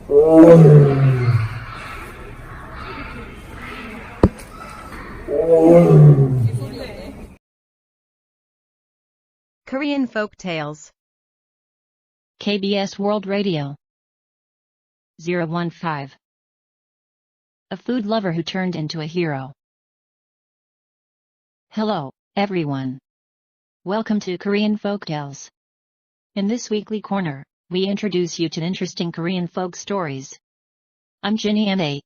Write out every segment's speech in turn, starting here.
Korean folk tales. KBS World Radio 015. A food lover who turned into a hero. Hello, everyone. Welcome to Korean Folk Tales. In this weekly corner, we introduce you to interesting Korean folk stories. I'm Ginny M.A.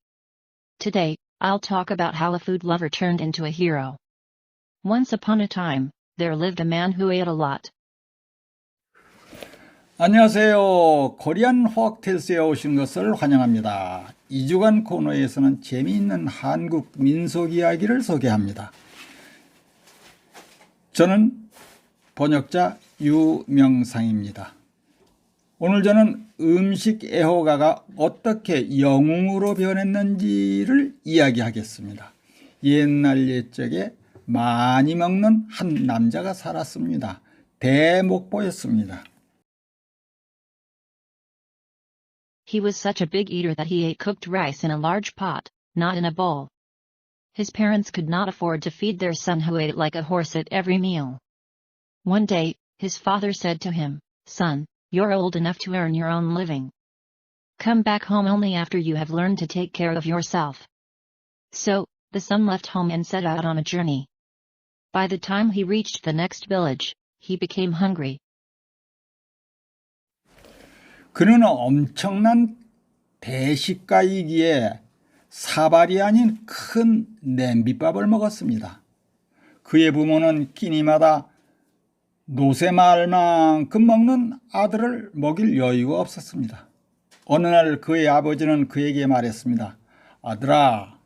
Today, I'll talk about how a food lover turned into a hero. Once upon a time, there lived a man who ate a lot. 안녕하세요. 코리안 호학텔스에 오신 것을 환영합니다. 2주간 코너에서는 재미있는 한국 민속 이야기를 소개합니다. 저는 번역자 유명상입니다. 오늘 저는 음식 애호가가 어떻게 영웅으로 변했는지를 이야기하겠습니다. 옛날 옛적에 많이 먹는 한 남자가 살았습니다. 대목보였습니다. He was such a big eater that he ate cooked rice in a large pot, not in a bowl. His parents could not afford to feed their son who ate like a horse at every meal. One day, his father said to him, "Son, you're old enough to earn your own living. Come back home only after you have learned to take care of yourself." So, the son left home and set out on a journey. By the time he reached the next village, he became hungry. 그는 엄청난 대식가이기에 사발이 아닌 큰 냄비밥을 먹었습니다. 그의 부모는 끼니마다 노새말만큼 먹는 아들을 먹일 여유가 없었습니다. 어느 날 그의 아버지는 그에게 말했습니다. 아들아,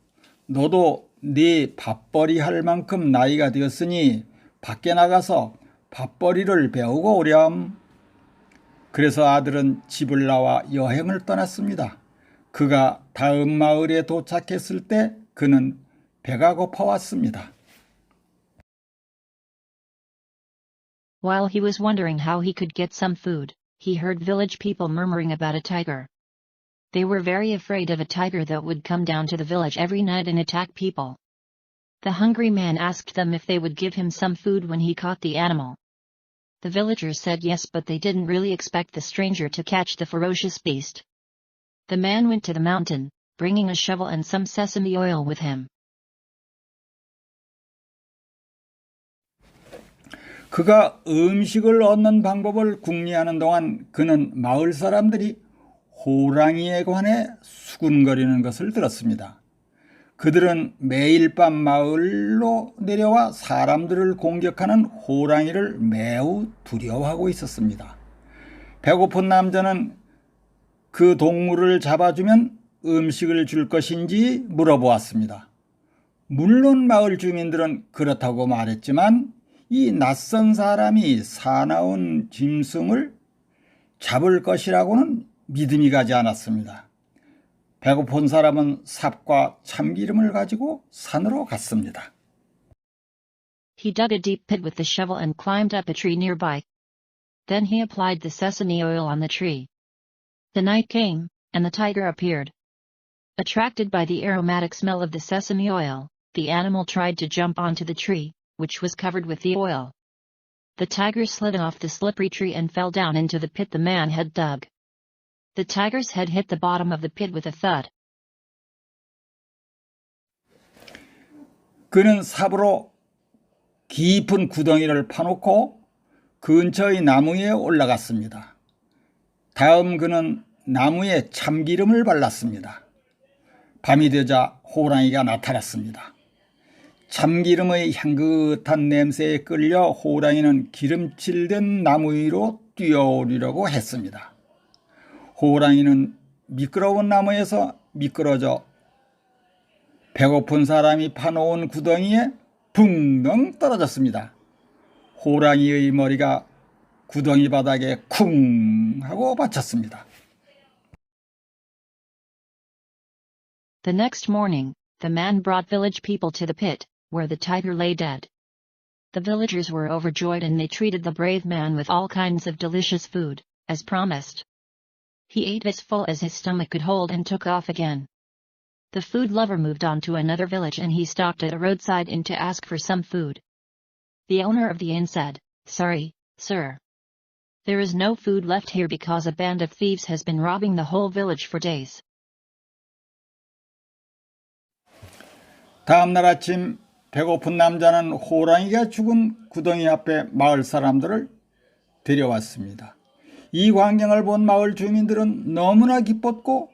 너도 네 밥벌이 할 만큼 나이가 되었으니 밖에 나가서 밥벌이를 배우고 오렴. 그래서 아들은 집을 나와 여행을 떠났습니다. 그가 다음 마을에 도착했을 때 그는 배가 고파왔습니다. While he was wondering how he could get some food, he heard village people murmuring about a tiger. They were very afraid of a tiger that would come down to the village every night and attack people. The hungry man asked them if they would give him some food when he caught the animal. The villagers said yes, but they didn't really expect the stranger to catch the ferocious beast. The man went to the mountain, bringing a shovel and some sesame oil with him. 그가 음식을 얻는 방법을 궁리하는 동안 그는 마을 사람들이 호랑이에 관해 수군거리는 것을 들었습니다. 그들은 매일 밤 마을로 내려와 사람들을 공격하는 호랑이를 매우 두려워하고 있었습니다. 배고픈 남자는 그 동물을 잡아주면 음식을 줄 것인지 물어보았습니다. 물론 마을 주민들은 그렇다고 말했지만 이 낯선 사람이 사나운 짐승을 잡을 것이라고는 믿음이 가지 않았습니다. 배고픈 사람은 삽과 참기름을 가지고 산으로 갔습니다. He dug a deep pit with the shovel and climbed up a tree nearby. Then he applied the sesame oil on the tree. The night came, and the tiger appeared. Attracted by the aromatic smell of the sesame oil, the animal tried to jump onto the tree, which was covered with the oil. The tiger slid off the slippery tree and fell down into the pit the man had dug. The tiger's head hit the bottom of the pit with a thud. 그는 삽으로 깊은 구덩이를 파놓고 근처의 나무 위에 올라갔습니다. 다음 그는 나무에 참기름을 발랐습니다. 밤이 되자 호랑이가 나타났습니다. 참기름의 향긋한 냄새에 끌려 호랑이는 기름칠된 나무 위로 뛰어오르려고 했습니다. 호랑이는 미끄러운 나무에서 미끄러져 배고픈 사람이 파놓은 구덩이에 붕덩 떨어졌습니다. 호랑이의 머리가 구덩이 바닥에 쿵 하고 받쳤습니다. The next morning, the man brought village people to the pit, where the tiger lay dead. The villagers were overjoyed and they treated the brave man with all kinds of delicious food, as promised. He ate as full as his stomach could hold and took off again. The food lover moved on to another village and he stopped at a roadside inn to ask for some food. The owner of the inn said, "Sorry, sir. There is no food left here because a band of thieves has been robbing the whole village for days." 다음 날 아침 배고픈 남자는 호랑이가 죽은 구덩이 앞에 마을 사람들을 데려왔습니다. 이 광경을 본 마을 주민들은 너무나 기뻤고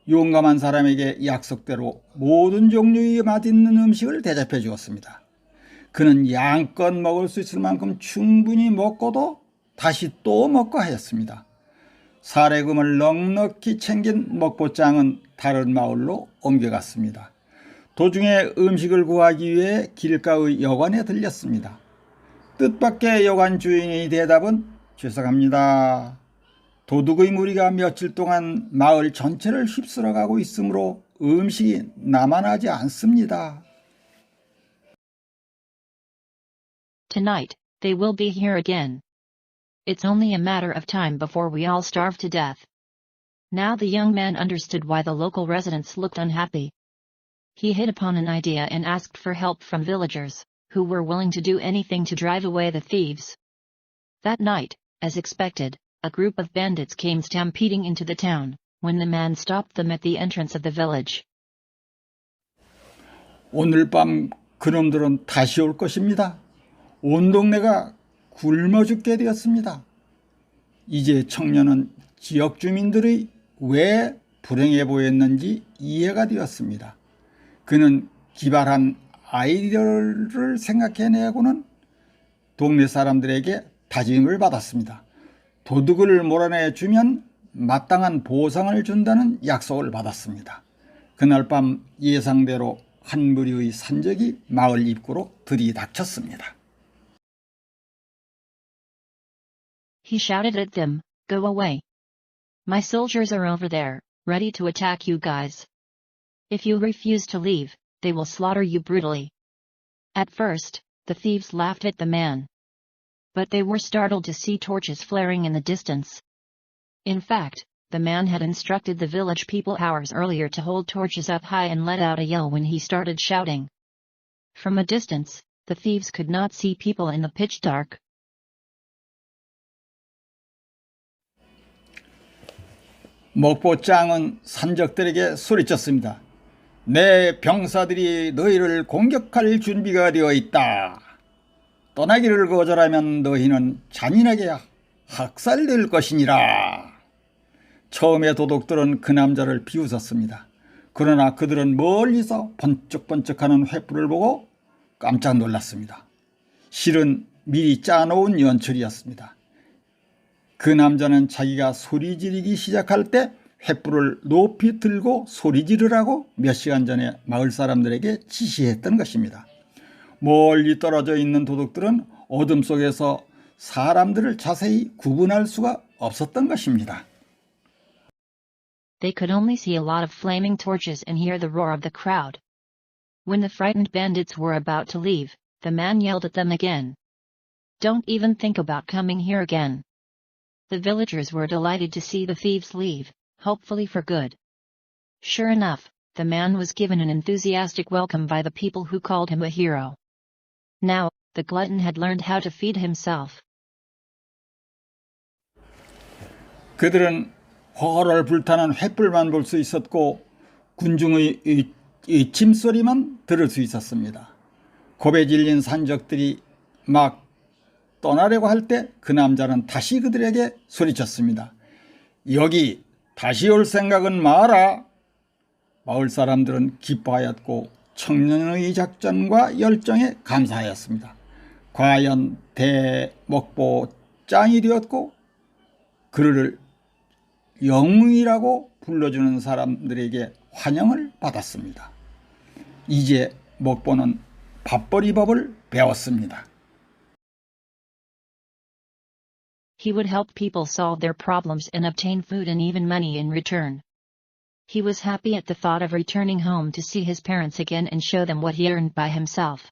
용감한 사람에게 약속대로 모든 종류의 맛있는 음식을 대접해 주었습니다. 그는 양껏 먹을 수 있을 만큼 충분히 먹고도 다시 또 먹고 하였습니다. 사례금을 넉넉히 챙긴 먹보장은 다른 마을로 옮겨갔습니다. 도중에 음식을 구하기 위해 길가의 여관에 들렸습니다. 뜻밖의 여관 주인의 대답은 "죄송합니다. 도둑의 무리가 며칠 동안 마을 전체를 휩쓸어가고 있으므로 음식이 남아나지 않습니다." Tonight, they will be here again. It's only a matter of time before we all starve to death. Now the young man understood why the local residents looked unhappy. He hit upon an idea and asked for help from villagers, who were willing to do anything to drive away the thieves. That night, as expected, a group of bandits came stampeding into the town, when the man stopped them at the entrance of the village. 오늘 밤 그놈들은 다시 올 것입니다. 온 동네가 굶어 죽게 되었습니다. 이제 청년은 지역 주민들의 왜 불행해 보였는지 이해가 되었습니다. 그는 기발한 아이디어를 생각해내고는 동네 사람들에게 다짐을 받았습니다. 도둑을 몰아내주면 마땅한 보상을 준다는 약속을 받았습니다. 그날 밤 예상대로 한 무리의 산적이 마을 입구로 들이닥쳤습니다. He shouted at them, "Go away. My soldiers are over there, ready to attack you guys. If you refuse to leave, they will slaughter you brutally." At first, the thieves laughed at the man. But they were startled to see torches flaring in the distance. In fact, the man had instructed the village people hours earlier to hold torches up high and let out a yell when he started shouting. From a distance, the thieves could not see people in the pitch dark. 먹보장은 산적들에게 소리쳤습니다. "내 병사들이 너희를 공격할 준비가 되어 있다. 떠나기를 거절하면 너희는 잔인하게 학살될 것이니라." 처음에 도둑들은 그 남자를 비웃었습니다. 그러나 그들은 멀리서 번쩍번쩍하는 횃불을 보고 깜짝 놀랐습니다. 실은 미리 짜놓은 연출이었습니다. 그 남자는 자기가 소리 지르기 시작할 때 횃불을 높이 들고 소리 지르라고 몇 시간 전에 마을 사람들에게 지시했던 것입니다. 멀리 떨어져 있는 도둑들은 어둠 속에서 사람들을 자세히 구분할 수가 없었던 것입니다. They could only see a lot of flaming torches and hear the roar of the crowd. When the frightened bandits were about to leave, the man yelled at them again. "Don't even think about coming here again." The villagers were delighted to see the thieves leave, hopefully for good. Sure enough, the man was given an enthusiastic welcome by the people who called him a hero. Now, the glutton had learned how to feed himself. 그들은 훨훨 불타는 횃불만 볼 수 있었고 군중의 침소리만 들을 수 있었습니다. 겁에 질린 산적들이 막 떠나려고 할 때 그 남자는 다시 그들에게 소리쳤습니다. "여기 다시 올 생각은 마라." 마을 사람들은 기뻐하였고 청년의 작전과 열정에 감사하였습니다. 과연 대먹보장이 되었고 그를 영웅이라고 불러주는 사람들에게 환영을 받았습니다. 이제 먹보는 밥벌이법을 배웠습니다. He would help people solve their problems and obtain food and even money in return. He was happy at the thought of returning home to see his parents again and show them what he earned by himself.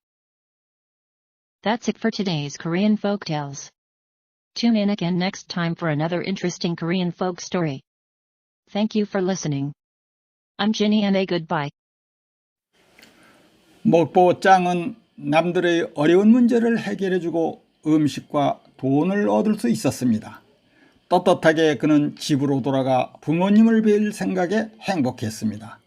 That's it for today's Korean folktales. Tune in again next time for another interesting Korean folk story. Thank you for listening. I'm Ginny and a goodbye. 먹보짱은 남들의 어려운 문제를 해결해주고 음식과 돈을 얻을 수 있었습니다. 떳떳하게 그는 집으로 돌아가 부모님을 뵐 생각에 행복했습니다.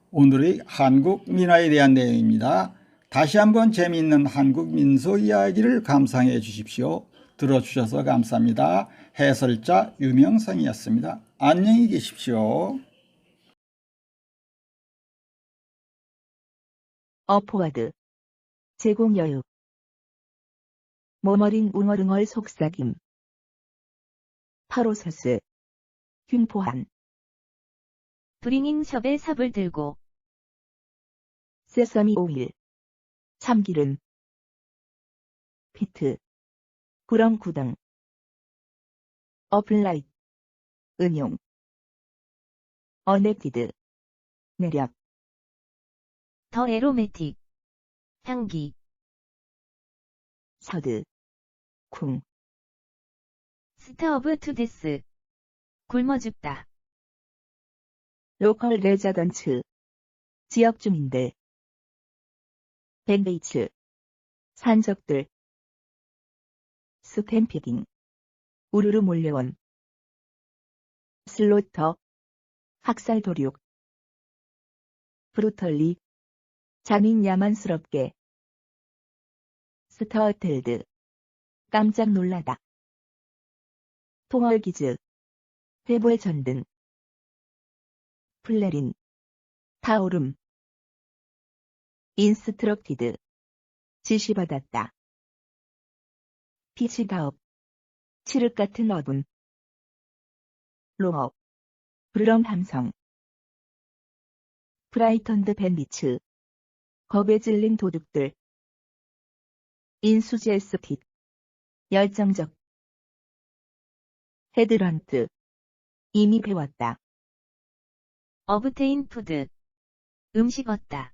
오늘의 한국 민화에 대한 내용입니다. 다시 한번 재미있는 한국 민속 이야기를 감상해 주십시오. 들어주셔서 감사합니다. 해설자 유명성이었습니다. 안녕히 계십시오. 어포와드 제공여유 모머링 웅얼웅얼 속삭임 파로서스 흉포한 브링잉 섭에 삽을 들고 세서미 오일 참기름 피트 구렁구덩 어플라이 은용 어넥티드 내력 더 에로매틱 향기 서드 쿵 스타어브 투데스 굶어 죽다 로컬 레자던츠 지역 주민들 밴베이츠 산적들 스탬피딩 우르르 몰려온 슬로터 학살 도륙 브루털리 잔인 야만스럽게 스터틀드 깜짝 놀라다 통얼기즈 회볼 전등 플레린 타오름 인스트럭티드 지시받았다 피치가업 칠흑 같은 어분 로업 브럼 함성 브라이턴드 밴비츠 겁에 질린 도둑들 인수젤스핏 열정적 헤드런트 이미 배웠다 어브테인 푸드 음식 얻다